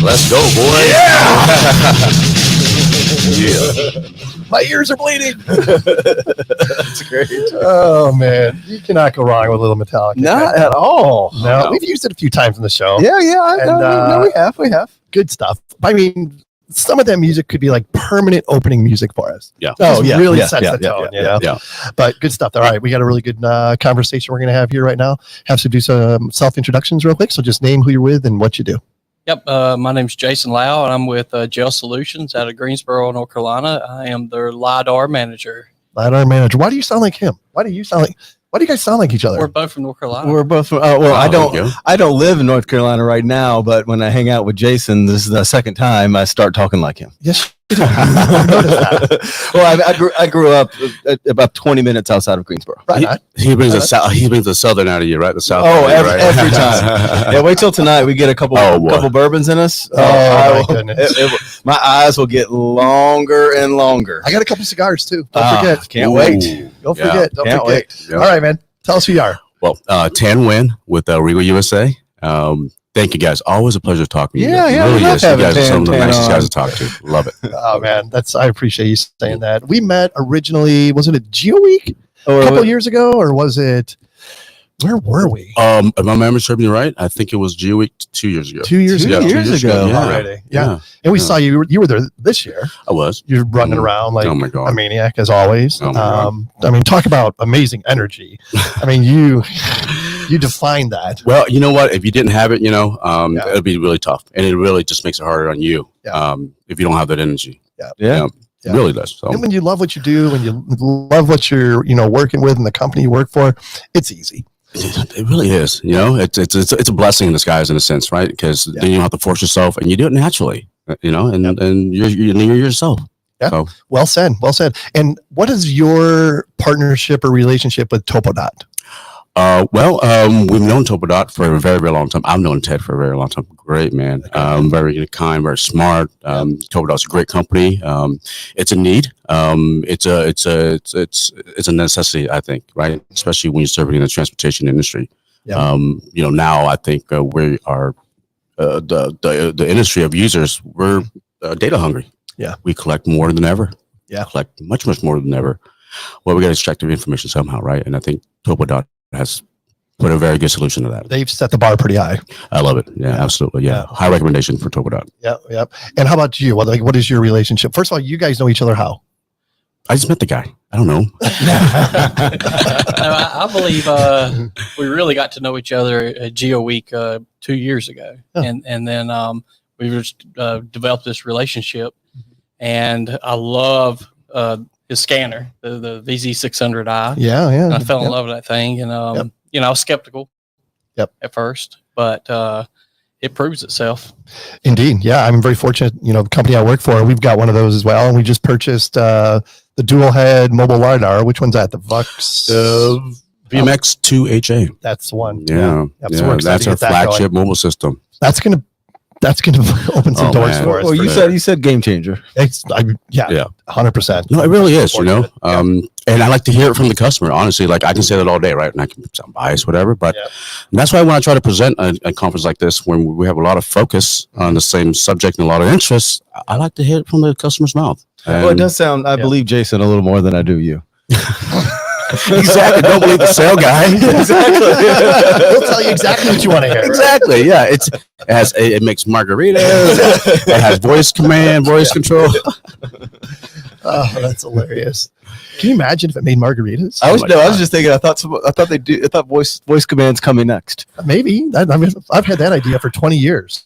Let's go, boy. Yeah. My ears are bleeding. That's great. Oh man, you cannot go wrong with a little Metallica. Not at all. No, we've used it a few times in the show. Yeah. We have. Good stuff. I mean, some of that music could be like permanent opening music for us. Yeah. Really sets the tone. Yeah. But good stuff. All right, we got a really good conversation we're going to have here right now. Have to do some self introductions real quick. So just name who you're with and what you do. Yep. My name's Jason Lau, and I'm with Gel Solutions out of Greensboro, North Carolina. I am their LiDAR manager. LiDAR manager. Why do you sound like him? Why do you guys sound like each other? We're both from North Carolina. We're both from. I don't live in North Carolina right now, but when I hang out with Jason, this is the second time I start talking like him. Yes. Well, I grew up about 20 minutes outside of Greensboro. Right. He brings the southern out of you, right? The south. Every time. Yeah, wait till tonight. We get a couple bourbons in us. My goodness. My eyes will get longer and longer. I got a couple cigars too. Don't forget. Can't wait. Don't forget. Can't wait. Yeah. All right, man. Tell us who you are. Well, Tan Nguyen with Regal USA. Thank you guys. Always a pleasure talking to you. Yeah. Really is. You guys are some of the nicest guys to talk to. Love it. Oh man, I appreciate you saying that. We met originally. Was it a Geo Week a couple years ago, or was it? Where were we? If my memory serves me right, I think it was Geo Week 2 years ago. 2 years ago. 2 years ago. Already. Yeah. And we saw you. You were there this year. I was. You're running around like a maniac as always. Oh my God. I mean, talk about amazing energy. I mean, you defined that. Well, you know what? If you didn't have it, it would be really tough, and it really just makes it harder on you. If you don't have that energy. Yeah. It really does. So. And when you love what you do, when you love what you're, working with and the company you work for, it's easy. It really is. It's a blessing in disguise in a sense, right? Because then you don't have to force yourself, and you do it naturally. And you're yourself. Yeah. So. Well said. And what is your partnership or relationship with Topodot? We've known Topodot for a very, very long time. I've known Ted for a very long time. Great man. Very kind, very smart. Topodot's a great company. It's a need. It's a necessity, I think, right? Especially when you're serving in the transportation industry. Yeah. Now I think we are the industry of users. We're data hungry. Yeah. We collect more than ever. Yeah. Collect much, much more than ever. Well, we got to extract the information somehow, right? And I think Topodot has put a very good solution to that. They've set the bar pretty high. I love it. Yeah, absolutely. Yeah. High recommendation for Topodot. Yeah. And how about you? What is your relationship? First of all, you guys know each other how? I just met the guy. I don't know. I believe we really got to know each other at Geo Week 2 years ago. And then we just developed this relationship. And I love his scanner, the VZ600i. Yeah. I fell in love with that thing, and I was skeptical. At first, but it proves itself. Indeed, yeah. I'm very fortunate. The company I work for, we've got one of those as well, and we just purchased the dual head mobile LiDAR. Which one's that? The Vux. VMX 2HA. That's the one. Yeah. So that's our flagship mobile system. That's gonna open some doors for us. Well, you said game changer. 100%. No, it really is. And I like to hear it from the customer. Honestly, like I can say that all day, right? And I can sound biased, whatever. But that's why when I try to present a conference like this, when we have a lot of focus on the same subject and a lot of interest, I like to hear it from the customer's mouth. Well, it does sound. I believe Jason a little more than I do you. Exactly. Don't believe the sale guy. Exactly. He'll tell you exactly what you want to hear. Exactly. Yeah. It makes margaritas. It has voice command, voice control. Oh, that's hilarious. Can you imagine if it made margaritas? I was just thinking. I thought voice commands coming next. Maybe. I've had that idea for 20 years.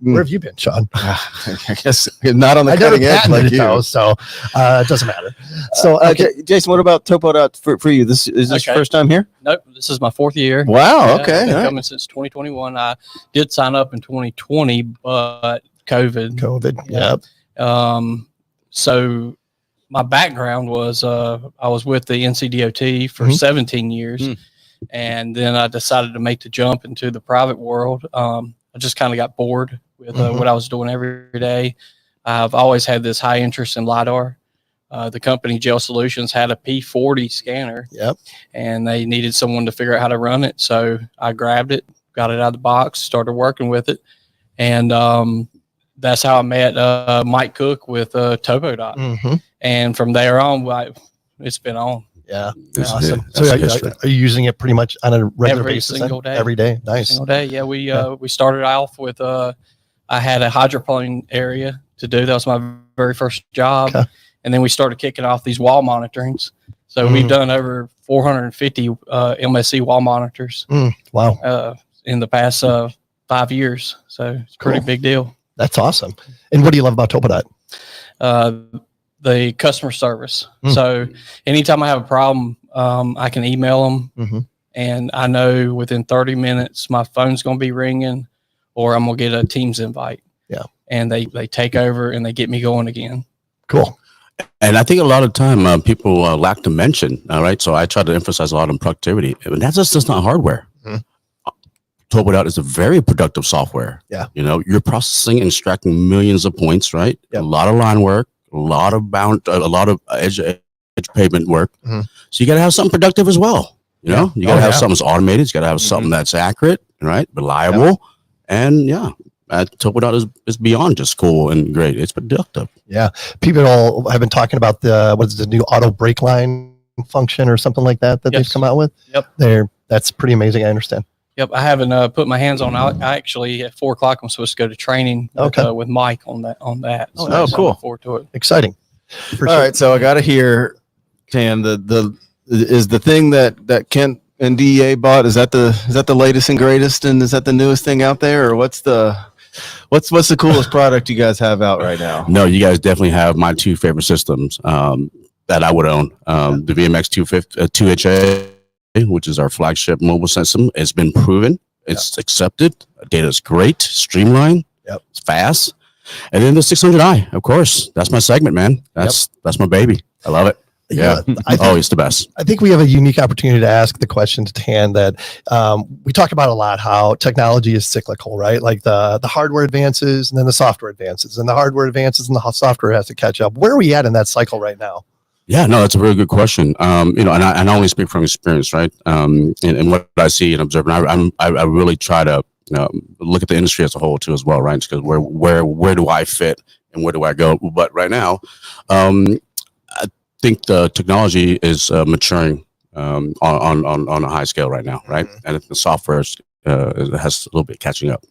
Where have you been, Sean? I guess not on the cutting edge like you. So it doesn't matter. So, Jason, what about Topodot for you? Is this your first time here? Nope, this is my 4th year. Wow. Okay. I've been coming since 2021. I did sign up in 2020, but COVID. Yep. So my background was I was with the NCDOT for 17 years, and then I decided to make the jump into the private world. I just kind of got bored with what I was doing every day. I've always had this high interest in LiDAR. The company Gel Solutions had a P40 scanner, and they needed someone to figure out how to run it. So I grabbed it, got it out of the box, started working with it. And that's how I met Mike Cook with Topodot. Mm-hmm. And from there on, it's been on. Yeah. This is Awesome. it. So That's are you using it pretty much on a regular Every basis? single day. Every day. Nice. Single day. Yeah, we started off with I had a hydroplane area to do. That was my very first job. Okay. And then we started kicking off these wall monitorings. So we've done over 450 MSC wall monitors. Wow. In the past 5 years. So it's a pretty big deal. That's awesome. And what do you love about Topodot? The customer service. So anytime I have a problem, I can email them and I know within 30 minutes my phone's going to be ringing or I'm going to get a Teams invite. Yeah. And they take over and they get me going again. Cool. And I think a lot of time people lack to mention, right? So I try to emphasize a lot on productivity. And that's just not hardware. Topodot is a very productive software. Yeah. You know, you're processing and extracting millions of points, right? Yep. A lot of line work, a lot of edge pavement work. So you got to have something productive as well. You know, you got to have something that's automated. You got to have something that's accurate, right? Reliable. And Topodot is beyond just cool and great. It's productive. Yeah. People have been talking about the new auto brake line function or something like that they've come out with. Yep. That's pretty amazing. I understand. Yep, I haven't put my hands on. I actually at 4:00 I'm supposed to go to training with Mike on that. So cool. I'm looking forward to it. Exciting. All right, so I got to hear, Tam. Is the thing that Kent and DEA bought? Is that the latest and greatest, and is that the newest thing out there, or what's the coolest product you guys have out right now? No, you guys definitely have my two favorite systems that I would own. The VMX 2HA. Which is our flagship mobile system. It's been proven. It's accepted. Data is great, streamlined. It's fast. And then the 600i, of course. That's my segment, man. That's my baby. I love it. Yeah. It's the best. I think we have a unique opportunity to ask the question to Tan that we talk about a lot, how technology is cyclical, right? Like the hardware advances and then the software advances and the hardware advances and the software has to catch up. Where are we at in that cycle right now? Yeah, no, that's a very good question. And I only speak from experience, right? And what I see and observe, and I really try to look at the industry as a whole too, as well, right? Because where do I fit and where do I go? But right now, I think the technology is maturing on a high scale right now, right? And the software has a little bit catching up.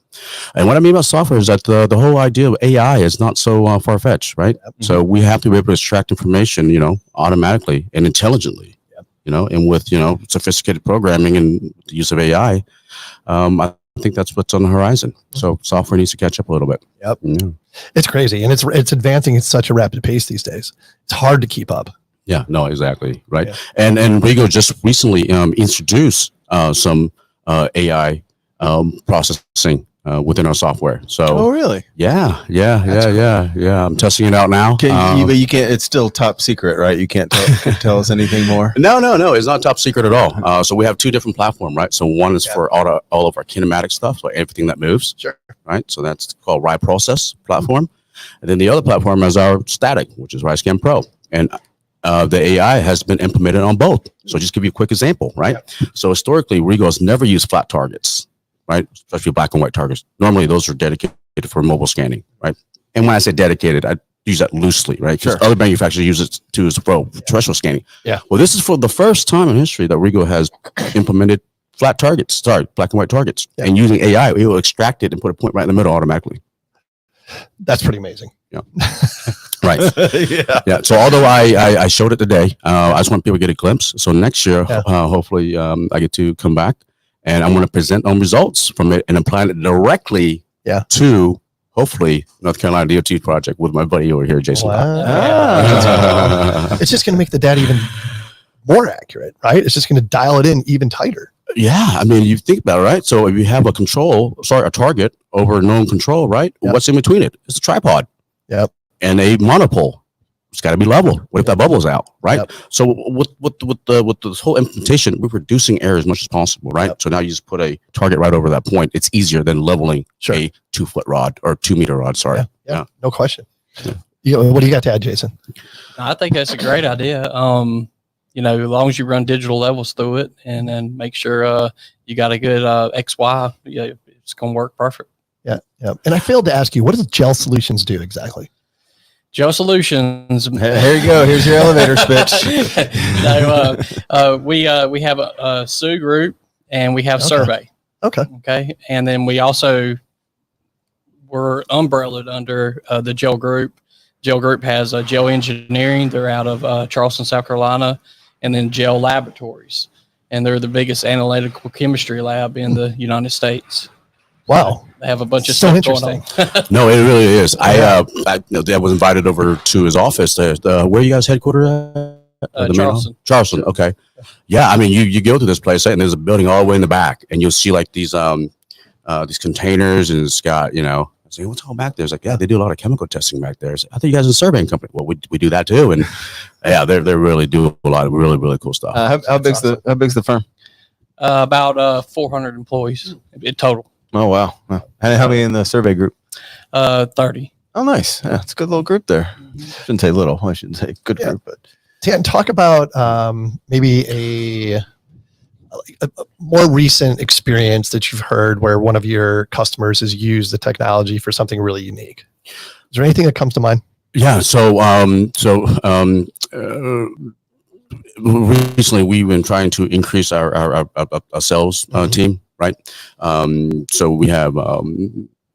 And what I mean by software is that the whole idea of AI is not so far-fetched, right? So we have to be able to extract information, automatically and intelligently, and with, sophisticated programming and the use of AI, I think that's what's on the horizon. So software needs to catch up a little bit. It's crazy. And it's advancing at such a rapid pace these days. It's hard to keep up. Yeah, no, exactly. Right. And Rigo just recently introduced some AI processing within our software. So really? Yeah. I'm testing it out now. But you can't. It's still top secret, right? You can't tell us anything more. No, it's not top secret at all. So we have two different platforms, right? So one is for all of our kinematic stuff, so everything that moves. Sure. Right. So that's called RI Process platform, and then the other platform is our static, which is RISCAN Pro, and the AI has been implemented on both. So just give you a quick example, right? So historically, Rigo has never used flat targets, right? Especially black and white targets. Normally, those are dedicated for mobile scanning, right? And when I say dedicated, I use that loosely, right? Because other manufacturers use it too as for terrestrial scanning. Yeah. Well, this is for the first time in history that Rigo has implemented black and white targets. And using AI, it will extract it and put a point right in the middle automatically. That's pretty amazing. Yeah. Right. Yeah. So although I showed it today, I just want people to get a glimpse. So next year, hopefully, I get to come back and I'm going to present on results from it and apply it directly to hopefully North Carolina DOT project with my buddy over here, Jason. Wow. It's just going to make the data even more accurate, right? It's just going to dial it in even tighter. Yeah, I mean, you think about it, right? So if you have a target over a known control, right? What's in between it? It's a tripod. Yep. And a monopole. It's got to be level. What if that bubble's out, right? Yep. So with this whole implementation, we're reducing error as much as possible, right? Yep. So now you just put a target right over that point. It's easier than leveling a 2-foot rod or 2-meter rod. Sorry. Yeah. No question. Yeah. What do you got to add, Jason? I think that's a great idea. as long as you run digital levels through it and then make sure you got a good XY, it's going to work perfect. Yeah. And I failed to ask you, what does Gel Solutions do exactly? Geo Solutions. Here you go. Here's your elevator pitch. We have a Sue group and we have Survey. Okay. And then we're umbrellaed under the Gel Group. Gel Group has Gel Engineering. They're out of Charleston, South Carolina, and then Gel Laboratories. And they're the biggest analytical chemistry lab in the United States. Wow. They have a bunch of So stuff going on. No, it really is. I was invited over to his office. Where are you guys headquartered at? Charleston. Charleston. Okay. Yeah. I mean, you go to this place, right, and there's a building all the way in the back, and you'll see like these containers, and it's got, I say, what's all back there? It's like, yeah, they do a lot of chemical testing back there. I think you guys are a surveying company. Well, we do that too. And yeah, they really do a lot of really, really cool stuff. How big's the firm? About 400 employees in total. Oh, wow. How many in the survey group? 30. Oh, nice. Yeah, it's a good little group there. Shouldn't say little. I shouldn't say good group, but Tan, talk about maybe a more recent experience that you've heard where one of your customers has used the technology for something really unique. Is there anything that comes to mind? Yeah. Recently we've been trying to increase our sales team, right? So we have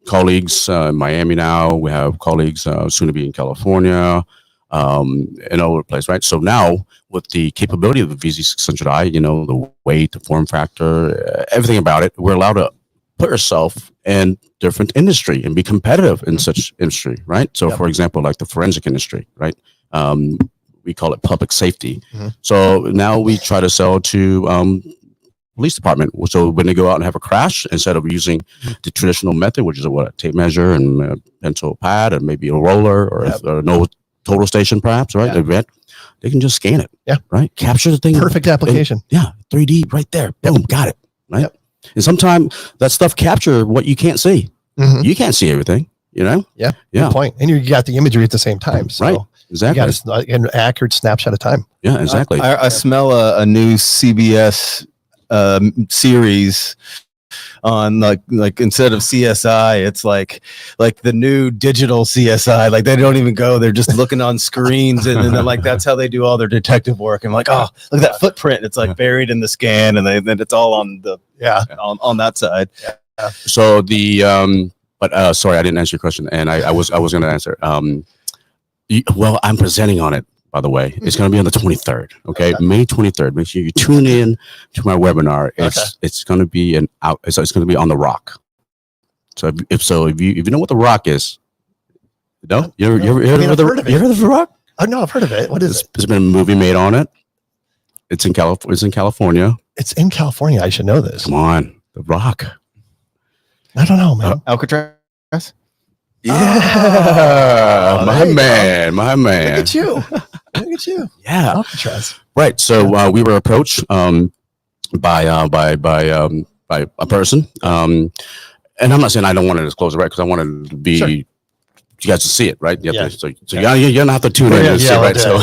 colleagues in Miami now. We have colleagues soon to be in California, and all over the place, right? So now with the capability of the VZ600i, the weight, the form factor, everything about it, we're allowed to put ourselves in different industry and be competitive in such industry, right? So for example, like the forensic industry, right? We call it public safety. So now we try to sell to police department. So when they go out and have a crash, instead of using the traditional method, which is a tape measure and a pencil pad and maybe a roller or no total station perhaps, right? Event, they can just scan it. Yeah. Right. Capture the thing. Perfect application. 3D right there. Boom. Got it. Right. And sometimes that stuff capture what you can't see. You can't see everything, Yeah. Good point. And you got the imagery at the same time. So right. Exactly. You got an accurate snapshot of time. Yeah, exactly. I smell a new CBS series on like instead of CSI, it's like the new digital CSI. Like they don't even go; they're just looking on screens, and then like that's how they do all their detective work. And like, oh, look at that footprint; it's like buried in the scan, and then it's all on the on that side. Yeah. So but sorry, I didn't answer your question, and I was going to answer. Well, I'm presenting on it. By the way, it's going to be on the 23rd. Okay, May 23rd. Make sure you tune in to my webinar. It's going to be it's going to be on the Rock. So if you know what the Rock is, no, you ever heard of the Rock? Oh no, I've heard of it. What is it? There's been a movie made on it. It's in California. It's in California. I should know this. Come on, the Rock. I don't know, man. Alcatraz. Yeah, my man. Look at you. Yeah, Alcatraz. Right. So we were approached by a person, and I'm not saying I don't want to disclose it, right? Because I wanted to be you guys to see it, right? You're gonna have to tune in and see, right? So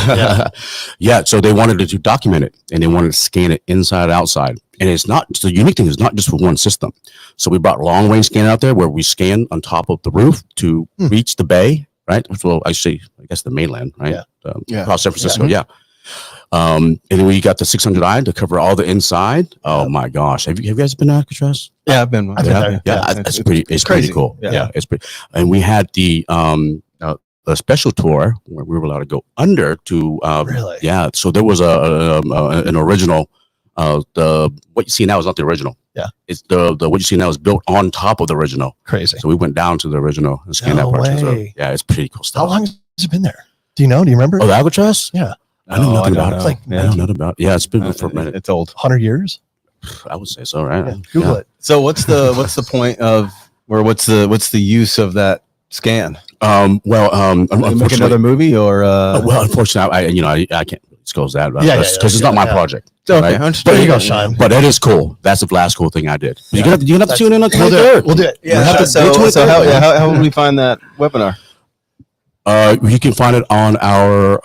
so they wanted to document it, and they wanted to scan it inside outside. And it's not the unique thing is not just for one system. So we brought long range scan out there where we scan on top of the roof to reach the bay, right? Well, I guess the mainland, right? Across San Francisco, and then we got the 600i to cover all the inside. Oh my gosh, have you guys been to Alcatraz? Yeah, I've been. It's pretty cool. Yeah, it's pretty. And we had the special tour where we were allowed to go under to. Really? Yeah. So there was an original. What you see now is not the original. Yeah, it's the what you see now is built on top of the original. Crazy. So we went down to the original and scanned that part. So, yeah, it's pretty cool stuff. How long has it been there? Do you know? Do you remember? Oh, the Alcatraz? Yeah. I know nothing about it. It's like I don't know about it. Yeah, it's been for a minute. It's old. 100 years? I would say so, right? Google it. So what's the point of, or what's the use of that scan? Make another movie or well, unfortunately, I can't disclose that because it's not my project. Okay, right? There you go, Sean. But that is cool. That's the last cool thing I did. You're gonna have to tune in on the 23rd. We'll do it. Yeah. So how would we find that webinar? You can find it on our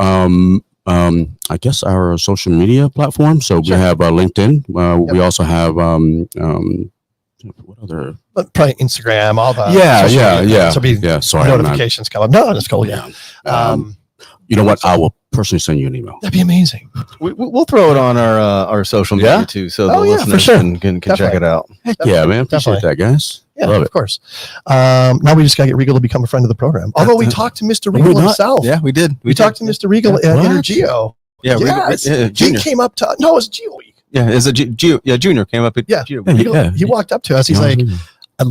I guess our social media platform. So we have LinkedIn. We also have what other? But probably Instagram, all the Yeah. So be Yeah. Sorry, notifications come up. No, that's cool. Yeah. You know what? I will personally send you an email. That'd be amazing. We'll throw it on our social media too, so the listeners for sure. can check it out. Heck yeah, man. Appreciate that, guys. Yeah, Love of it. course. Now we just got to get Regal to become a friend of the program. Although we talked to Mr. we Regal not? himself. Yeah, we did. We talked to Mr. Regal at Intergeo. Yeah, Yes. He Junior. came up to, no, it was Geo Week. Yeah, it's a Junior came up at Geo. He walked up to us. He's like, I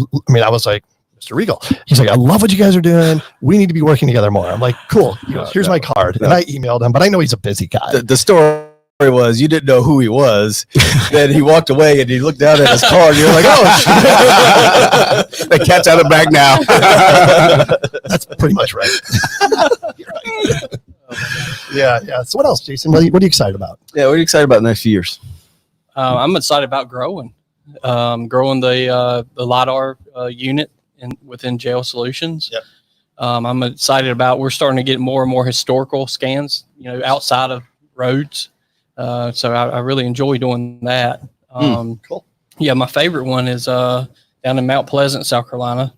was like, Mr. Regal. He's like, I love what you guys are doing. We need to be working together more. I'm like, cool. He goes, here's my card. And I emailed him, but I know he's a busy guy. The story was you didn't know who he was. Then he walked away and he looked down at his card. You're like, oh, shit. The cat's out of the bag now. That's pretty much right. You're right. Yeah. So what else, Jason? What are you excited about? Yeah, what are you excited about in the next few years? I'm excited about growing the LiDAR unit within Geo Solutions. Yep. I'm excited about, we're starting to get more and more historical scans, outside of roads. So I really enjoy doing that. Cool. Yeah, my favorite one is down in Mount Pleasant, South Carolina,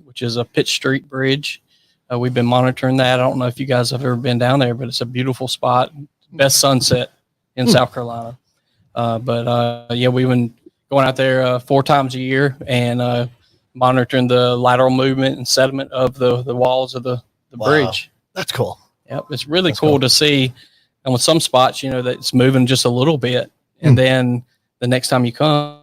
which is a Pitch Street Bridge. We've been monitoring that. I don't know if you guys have ever been down there, but it's a beautiful spot. Best sunset in South Carolina. We've been going out there 4 times a year and monitoring the lateral movement and sediment of the walls of the bridge. That's cool. Yep, it's really cool to see. And with some spots, that it's moving just a little bit, and then the next time you come,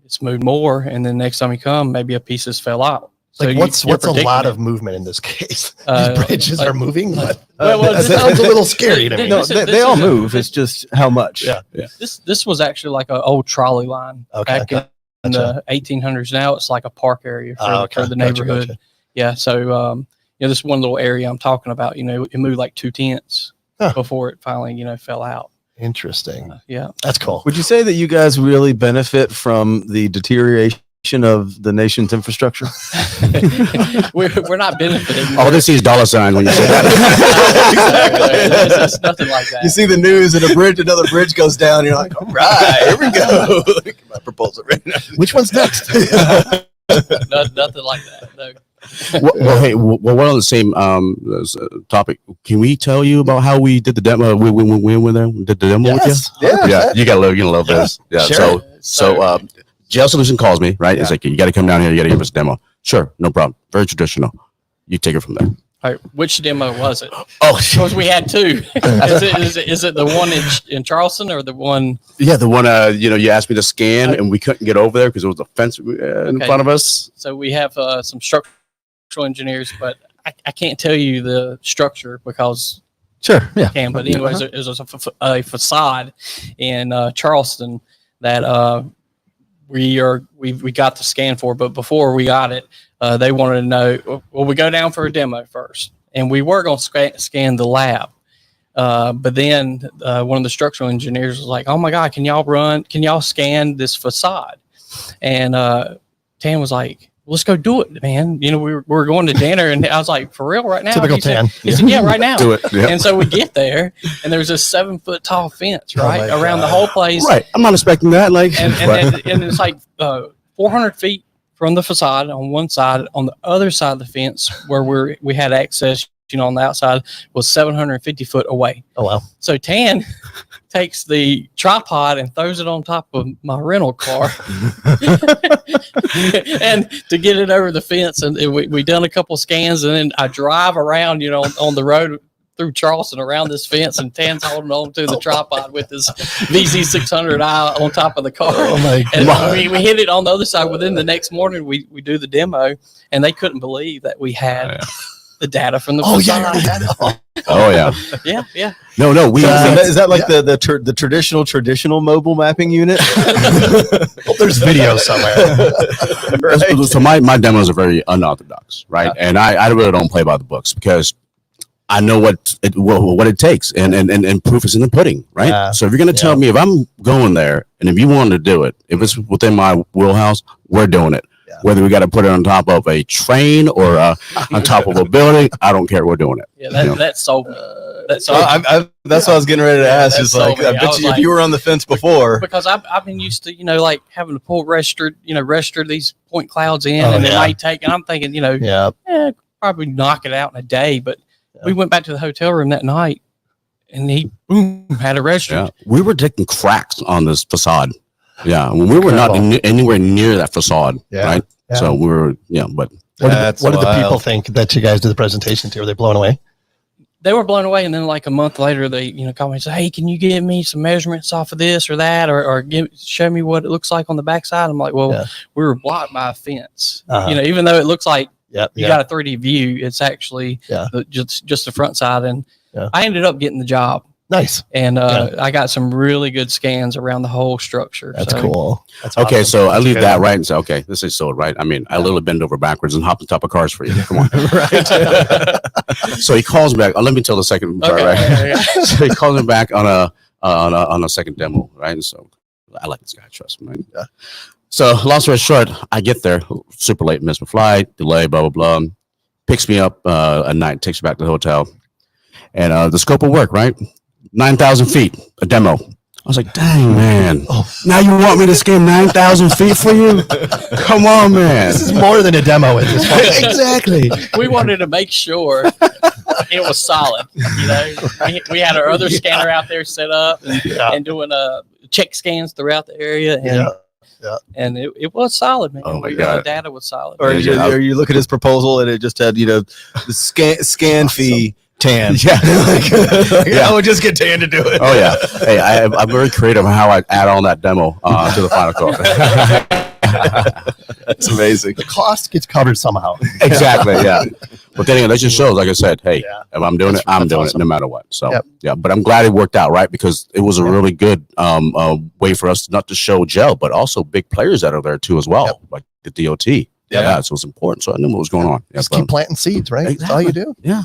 it's moved more, and then next time you come, maybe a piece has fell out. So what's a lot of movement in this case? These bridges are moving. But, that sounds a little scary to me. No, they all move. It's just how much. Yeah. This was actually like an old trolley line back in the 1800s. Now it's like a park area for the neighborhood. Gotcha. Yeah. So this one little area I'm talking about, it moved like 2 tenths before it finally fell out. Interesting. Yeah, that's cool. Would you say that you guys really benefit from the deterioration of the nation's infrastructure? we're not benefiting. All they see is dollar signs when you say that. Exactly. It's nothing like that. You see the news and another bridge goes down. You're like, all right, here we go. My proposal right now. Which one's next? Nothing like that. No. Hey, we're on the same topic. Can we tell you about how we did the demo? We went there, did the demo with you. Yeah. You gotta love this. Yeah. Sure. So Geo Solution calls me, right? It's like, you got to come down here. You got to give us a demo. Sure, no problem. Very traditional. You take it from there. All right, which demo was it? Oh, because we had 2. Is it the one in Charleston or the one? Yeah, the one. You asked me to scan, and we couldn't get over there because there was a fence in front of us. So we have some structural engineers, but I can't tell you the structure because sure, yeah. I can. But anyways, it was a facade in Charleston that we got the scan for, but before we got it, they wanted to know, well, we go down for a demo first, and we were going to scan the lab. But then one of the structural engineers was like, oh my God, can y'all scan this facade? And Tan was like, let's go do it, man. We were going to dinner, and I was like, for real right now? Typical Tan. He said, yeah, right now. Do it. Yep. And so we get there, and there's a 7-foot tall fence, right, around the whole place. Right. I'm not expecting that. And it's like 400 feet from the facade on one side. On the other side of the fence, where we had access, on the outside, was 750 foot away. Oh, wow. So Tan takes the tripod and throws it on top of my rental car and to get it over the fence. And we done a couple scans, and then I drive around, on the road through Charleston around this fence, and Tan's holding on to the tripod with his VZ600i on top of the car. Oh my God. And we hit it on the other side. Within the next morning, we do the demo, and they couldn't believe that we had the data from the facade. Oh yeah. Yeah. No. Is that like the traditional mobile mapping unit? There's video somewhere. Right. So my demos are very unorthodox, right? Yeah. And I really don't play by the books because I know what it takes, and proof is in the pudding, right? Yeah. So if you're going to tell me if I'm going there, and if you want to do it, if it's within my wheelhouse, we're doing it. Yeah. Whether we got to put it on top of a train or on top of a building, I don't care. We're doing it. Yeah, that sold me. That sold me. That's what I was getting ready to ask. Is like, sold me. I I bet was you if like- you were on the fence before. Because I've been used to, like having to pull register these point clouds in, Oh, and it yeah. might take, and I'm thinking, Yeah. probably knock it out in a day. But we went back to the hotel room that night, and he boom had a register. Yeah, we were detecting cracks on this facade. Yeah, when we were not anywhere near that facade, Yeah. right? Yeah. So we were, but That's what did the people wild. think that you guys did the presentation to? Were they blown away? They were blown away, and then like a month later, they called me and said, "Hey, can you give me some measurements off of this or that, or show me what it looks like on the backside?" I'm like, "Well, Yeah. we were blocked by a fence. Uh-huh. Even though it looks like Yep. you got a 3D view, it's actually just the front side." And I ended up getting the job, Nice. and I got some really good scans around the whole structure. That's So, cool. That's okay. awesome. So I That's leave good. that right and say, okay, this is sold, right? I mean, I literally bend over backwards and hop on top of cars for you. Come on. Right. So he calls me back. Let me tell the second part, Okay, right? yeah. So he calls me back on a second demo, right? And so I like this guy, trust me. Right? Yeah. So long story short, I get there super late, miss my flight, delay, blah blah blah. Picks me up at night, takes me back to the hotel, and the scope of work, right? 9,000 feet, a demo. I was like, dang man, now you want me to scan 9,000 feet for you? Come on, man. This is more than a demo at this point. Exactly. We wanted to make sure it was solid. We had our other scanner out there set up and doing check scans throughout the area, and and it was solid, man. Oh my God. The data was solid. Or you look at his proposal and it just had, the scan fee tan. Yeah. I would just get tan to do it. Oh yeah. Hey, I'm very creative on how I add on that demo to the final code. That's amazing. The cost gets covered somehow. Exactly. Yeah. But then again, that just shows, like I said, hey, if I'm doing it, I'm That's doing awesome. it no matter what. So Yep. yeah. But I'm glad it worked out, right? Because it was a really good way for us not to show gel, but also big players that are there too as well, like the DOT. Yeah. So it was important. So I knew what was going on. Yeah, Just keep planting seeds, right? That's all you do. Yeah.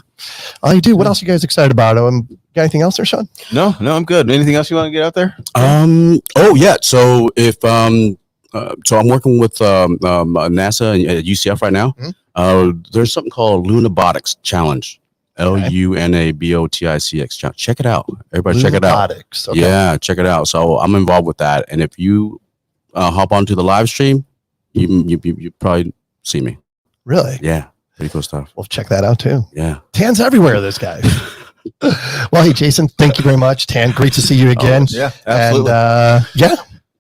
All you do. What else are you guys excited about? Got anything else there, Sean? No, I'm good. Anything else you want to get out there? Oh yeah. So if so I'm working with NASA and at UCF right now. There's something called Lunabotics Challenge. Lunabotics challenge. Check it out. Everybody check it out. Lunabotics, okay. Yeah, check it out. So I'm involved with that. And if you hop onto the live stream, you probably see me. Really? Yeah. Pretty cool stuff. We'll check that out too. Yeah. Tan's everywhere, this guy. Well, hey, Jason, thank you very much. Tan, great to see you again. Yeah, absolutely. And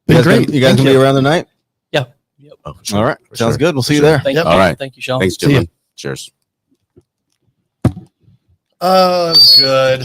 been great. You guys Thank gonna be around tonight? Yeah. Oh, for sure. All right. For Sounds sure. good. We'll see you there. Thank Yep. you. All right. Thank you, Sean. Thanks, See ya. gentlemen. Cheers. Oh, that was good.